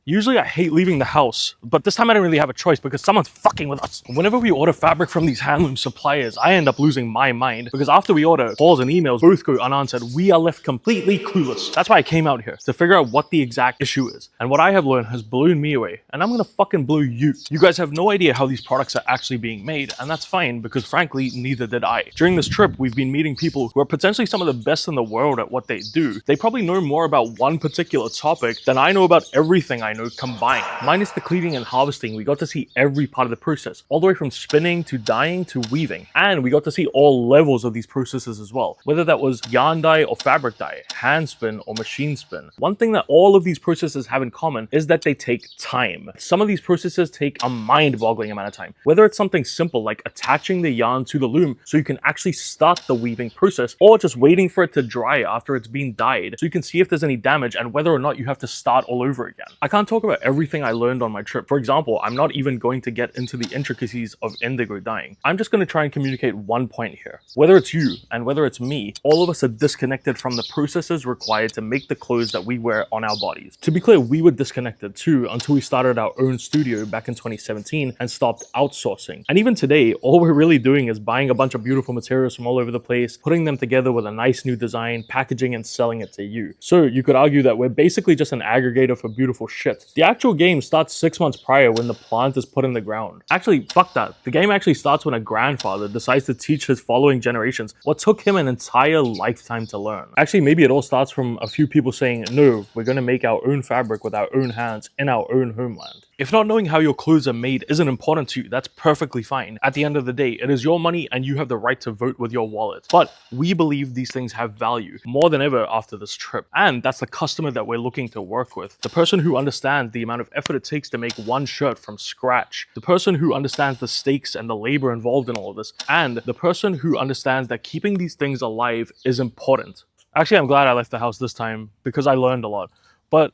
Usually I hate leaving the house, but this time I didn't really have a choice because someone's fucking with us. Whenever we order fabric from these handloom suppliers, I end up losing my mind because after we order, calls and emails both go unanswered. We are left completely clueless. That's why I came out here, to figure out what the exact issue is. And what I have learned has blown me away, and I'm gonna fucking blow you. You guys have no idea how these products are actually being made, and that's fine because frankly, neither did I. During this trip, we've been meeting people who are potentially some of the best in the world at what they do. They probably know more about one particular topic than I know about everything I know combined. Minus the cleaning and harvesting, we got to see every part of the process, all the way from spinning to dyeing to weaving. And we got to see all levels of these processes as well, whether that was yarn dye or fabric dye, hand spin or machine spin. One thing that all of these processes have in common is that they take time. Some of these processes take a mind-boggling amount of time, whether it's something simple like attaching the yarn to the loom so you can actually start the weaving process, or just waiting for it to dry after it's been dyed so you can see if there's any damage and whether or not you have to start all over again. I can't talk about everything I learned on my trip. For example, I'm not even going to get into the intricacies of indigo dyeing. I'm just going to try and communicate one point here. Whether it's you and whether it's me, all of us are disconnected from the processes required to make the clothes that we wear on our bodies. To be clear, we were disconnected too until we started our own studio back in 2017 and stopped outsourcing. And even today, all we're really doing is buying a bunch of beautiful materials from all over the place, putting them together with a nice new design, packaging and selling it to you. So you could argue that we're basically just an aggregator for beautiful shit. The actual game starts 6 months prior when the plant is put in the ground. Actually, fuck that. The game actually starts when a grandfather decides to teach his following generations what took him an entire lifetime to learn. Actually, maybe it all starts from a few people saying, no, we're gonna make our own fabric with our own hands in our own homeland. If not knowing how your clothes are made isn't important to you, that's perfectly fine. At the end of the day, it is your money and you have the right to vote with your wallet. But we believe these things have value more than ever after this trip. And that's the customer that we're looking to work with. The person who understands the amount of effort it takes to make one shirt from scratch. The person who understands the stakes and the labor involved in all of this. And the person who understands that keeping these things alive is important. Actually, I'm glad I left the house this time because I learned a lot. But